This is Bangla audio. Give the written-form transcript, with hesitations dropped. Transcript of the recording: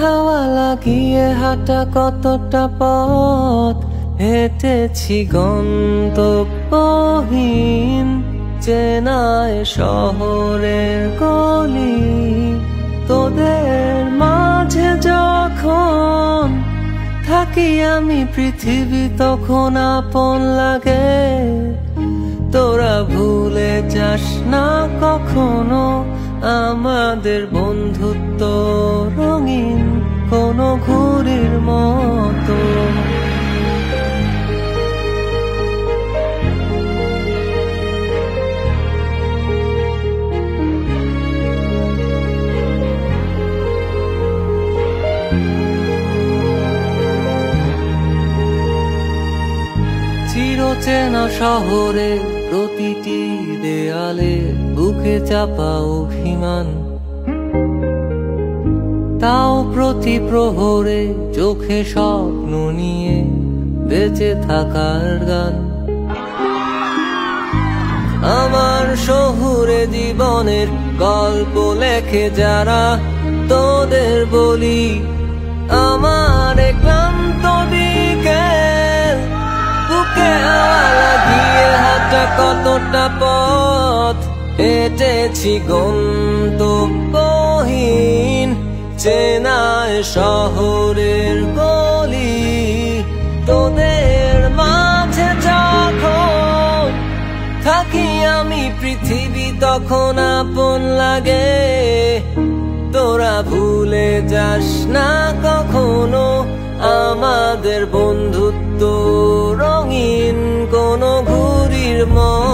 হাওয়া লাগিয়ে হাঁটা কতটা পথ হেঁটেছি গন্তব্যহীন চেনায় শহরের গলি। তোদের মাঝে যখন থাকি আমি পৃথিবী তখন আপন লাগে। তোরা ভুলে যাস না কখনো আমাদের বন্ধুত্ব রঙিন কোনো ঘুড়ির মতো। চিরচেনা শহরে প্রতিটি দেয়ালে বুকে চাপা অভিমান, তাও প্রতি প্রহরে চোখে স্বপ্ন নিয়ে বেঁচে থাকার গান। আমার শহুরে জীবনের গল্প লেখে যারা তোদের বলি আমার ক্লান্ত বিকেল বুকে হাওয়া লাগিয়ে হাঁটা কতটা পথ হেঁটেছি গন্তব্যহীন চেনায় শহরের গলি। তোদের মাঝে যখন থাকি আমি পৃথিবী তখন আপন লাগে। তোরা ভুলে যাস না কখনো আমাদের বন্ধুত্ব রঙিন কোনো ঘুড়ির মতো।